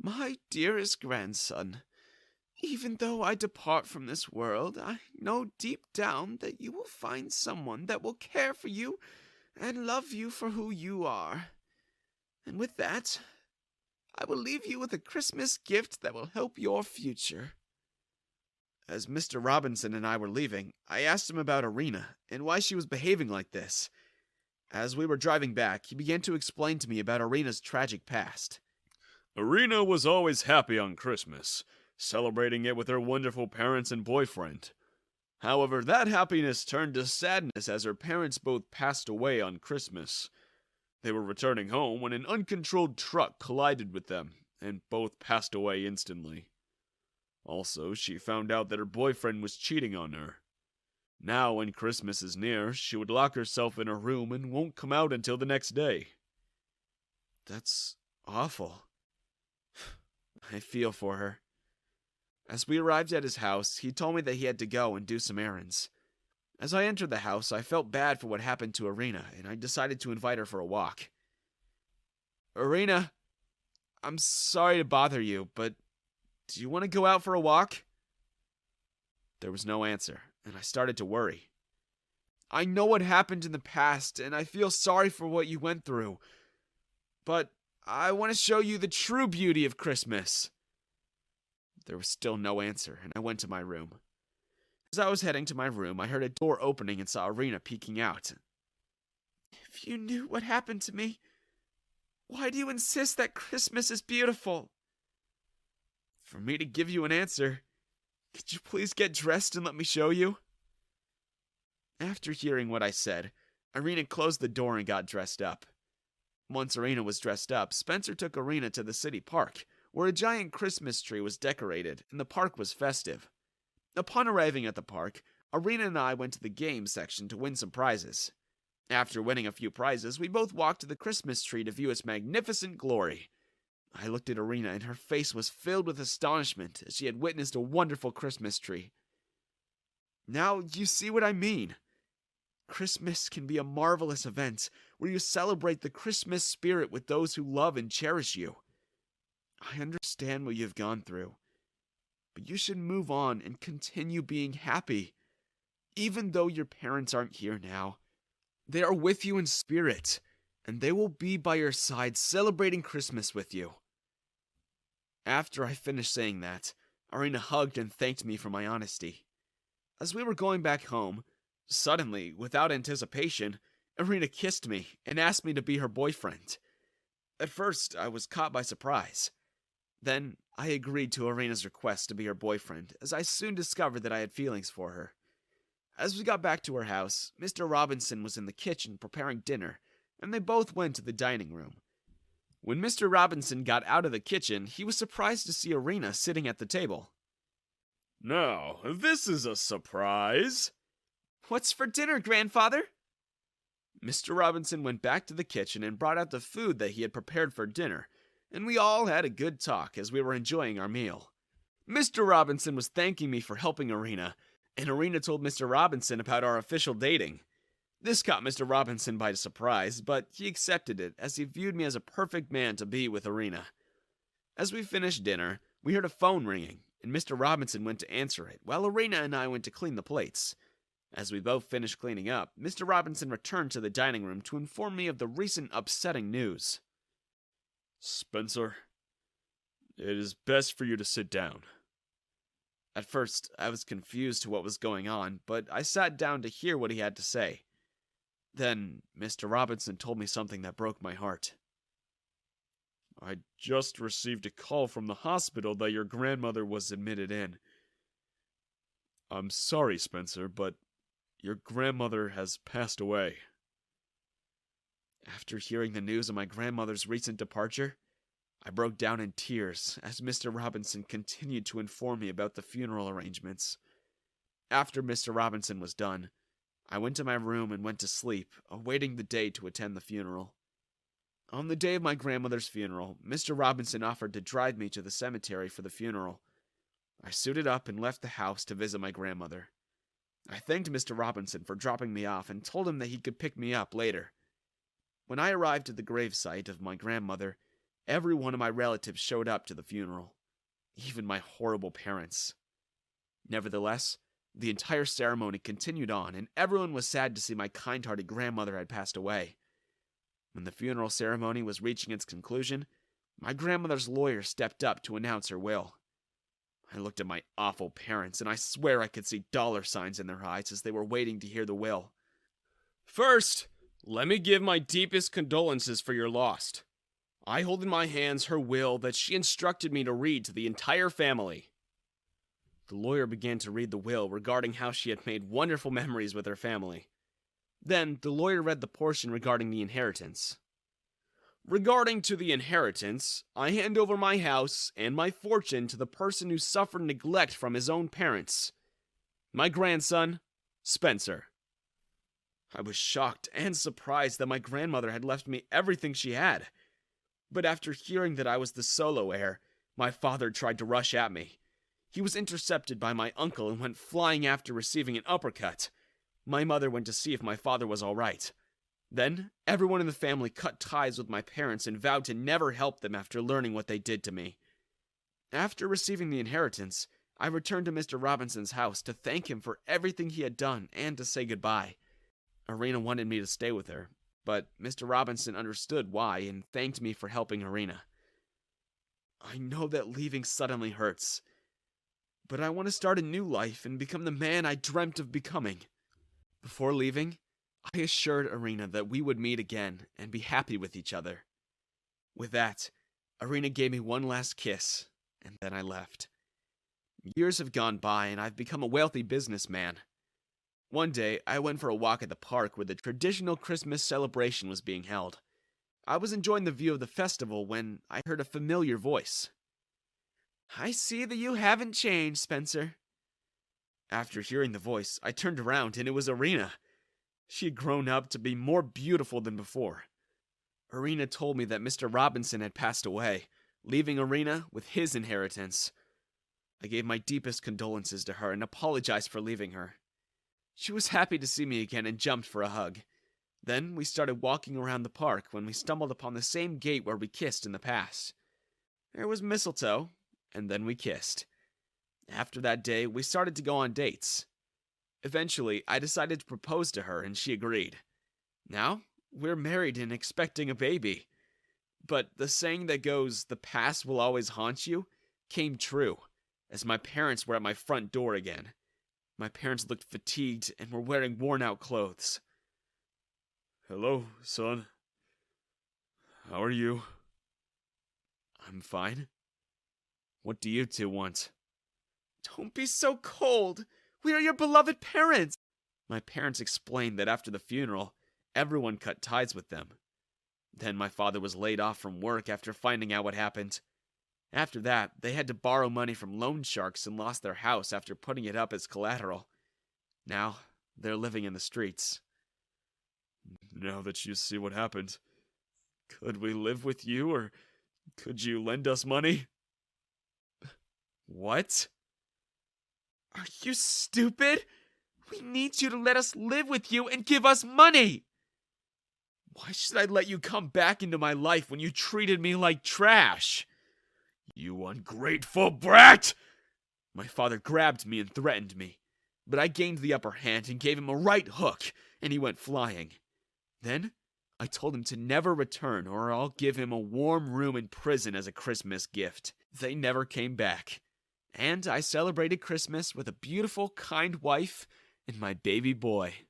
My dearest grandson, even though I depart from this world, I know deep down that you will find someone that will care for you and love you for who you are. And with that, I will leave you with a Christmas gift that will help your future. As Mr. Robinson and I were leaving, I asked him about Irina and why she was behaving like this. As we were driving back, he began to explain to me about Irina's tragic past. Irina was always happy on Christmas, celebrating it with her wonderful parents and boyfriend. However, that happiness turned to sadness as her parents both passed away on Christmas. They were returning home when an uncontrolled truck collided with them, and both passed away instantly. Also, she found out that her boyfriend was cheating on her. Now, when Christmas is near, she would lock herself in her room and won't come out until the next day. That's awful. I feel for her. As we arrived at his house, he told me that he had to go and do some errands. As I entered the house, I felt bad for what happened to Irina, and I decided to invite her for a walk. Irina, I'm sorry to bother you, but do you want to go out for a walk? There was no answer, and I started to worry. I know what happened in the past, and I feel sorry for what you went through. But I want to show you the true beauty of Christmas. There was still no answer, and I went to my room. As I was heading to my room, I heard a door opening and saw Irina peeking out. If you knew what happened to me, why do you insist that Christmas is beautiful? For me to give you an answer, could you please get dressed and let me show you? After hearing what I said, Irina closed the door and got dressed up. Once Irina was dressed up, Spencer took Irina to the city park, where a giant Christmas tree was decorated and the park was festive. Upon arriving at the park, Irina and I went to the games section to win some prizes. After winning a few prizes, we both walked to the Christmas tree to view its magnificent glory. I looked at Irina and her face was filled with astonishment as she had witnessed a wonderful Christmas tree. Now you see what I mean. Christmas can be a marvelous event where you celebrate the Christmas spirit with those who love and cherish you. I understand what you've gone through, but you should move on and continue being happy. Even though your parents aren't here now, they are with you in spirit, and they will be by your side celebrating Christmas with you. After I finished saying that, Irina hugged and thanked me for my honesty. As we were going back home, suddenly, without anticipation, Irina kissed me and asked me to be her boyfriend. At first, I was caught by surprise. Then, I agreed to Irina's request to be her boyfriend, as I soon discovered that I had feelings for her. As we got back to her house, Mr. Robinson was in the kitchen preparing dinner, and they both went to the dining room. When Mr. Robinson got out of the kitchen, he was surprised to see Irina sitting at the table. Now, this is a surprise. What's for dinner, grandfather? Mr. Robinson went back to the kitchen and brought out the food that he had prepared for dinner, and we all had a good talk as we were enjoying our meal. Mr. Robinson was thanking me for helping Irina, and Irina told Mr. Robinson about our official dating. This caught Mr. Robinson by surprise, but he accepted it as he viewed me as a perfect man to be with Irina. As we finished dinner, we heard a phone ringing, and Mr. Robinson went to answer it, while Irina and I went to clean the plates. As we both finished cleaning up, Mr. Robinson returned to the dining room to inform me of the recent upsetting news. Spencer, it is best for you to sit down. At first, I was confused to what was going on, but I sat down to hear what he had to say. Then, Mr. Robinson told me something that broke my heart. I just received a call from the hospital that your grandmother was admitted in. I'm sorry, Spencer, but your grandmother has passed away. After hearing the news of my grandmother's recent departure, I broke down in tears as Mr. Robinson continued to inform me about the funeral arrangements. After Mr. Robinson was done, I went to my room and went to sleep, awaiting the day to attend the funeral. On the day of my grandmother's funeral, Mr. Robinson offered to drive me to the cemetery for the funeral. I suited up and left the house to visit my grandmother. I thanked Mr. Robinson for dropping me off and told him that he could pick me up later. When I arrived at the gravesite of my grandmother, every one of my relatives showed up to the funeral, even my horrible parents. Nevertheless, the entire ceremony continued on, and everyone was sad to see my kind-hearted grandmother had passed away. When the funeral ceremony was reaching its conclusion, my grandmother's lawyer stepped up to announce her will. I looked at my awful parents, and I swear I could see dollar signs in their eyes as they were waiting to hear the will. First, let me give my deepest condolences for your loss. I hold in my hands her will that she instructed me to read to the entire family. The lawyer began to read the will regarding how she had made wonderful memories with her family. Then, the lawyer read the portion regarding the inheritance. Regarding to the inheritance, I hand over my house and my fortune to the person who suffered neglect from his own parents. My grandson, Spencer. I was shocked and surprised that my grandmother had left me everything she had. But after hearing that I was the solo heir, my father tried to rush at me. He was intercepted by my uncle and went flying after receiving an uppercut. My mother went to see if my father was all right. Then, everyone in the family cut ties with my parents and vowed to never help them after learning what they did to me. After receiving the inheritance, I returned to Mr. Robinson's house to thank him for everything he had done and to say goodbye. Irina wanted me to stay with her, but Mr. Robinson understood why and thanked me for helping Irina. I know that leaving suddenly hurts, but I want to start a new life and become the man I dreamt of becoming. Before leaving, I assured Irina that we would meet again and be happy with each other. With that, Irina gave me one last kiss, and then I left. Years have gone by, and I've become a wealthy businessman. One day, I went for a walk at the park where the traditional Christmas celebration was being held. I was enjoying the view of the festival when I heard a familiar voice. "I see that you haven't changed, Spencer." After hearing the voice, I turned around, and it was Irina. She had grown up to be more beautiful than before. Irina told me that Mr. Robinson had passed away, leaving Irina with his inheritance. I gave my deepest condolences to her and apologized for leaving her. She was happy to see me again and jumped for a hug. Then we started walking around the park when we stumbled upon the same gate where we kissed in the past. There was mistletoe, and then we kissed. After that day, we started to go on dates. Eventually, I decided to propose to her, and she agreed. Now, we're married and expecting a baby. But the saying that goes, "the past will always haunt you," came true, as my parents were at my front door again. My parents looked fatigued and were wearing worn-out clothes. "Hello, son. How are you?" "I'm fine. What do you two want?" "Don't be so cold. We are your beloved parents." My parents explained that after the funeral, everyone cut ties with them. Then my father was laid off from work after finding out what happened. After that, they had to borrow money from loan sharks and lost their house after putting it up as collateral. Now, they're living in the streets. Now that you see what happened, could we live with you, or could you lend us money? What? Are you stupid? We need you to let us live with you and give us money. Why should I let you come back into my life when you treated me like trash? You ungrateful brat! My father grabbed me and threatened me, but I gained the upper hand and gave him a right hook, and he went flying. Then, I told him to never return, or I'll give him a warm room in prison as a Christmas gift. They never came back, and I celebrated Christmas with a beautiful, kind wife and my baby boy.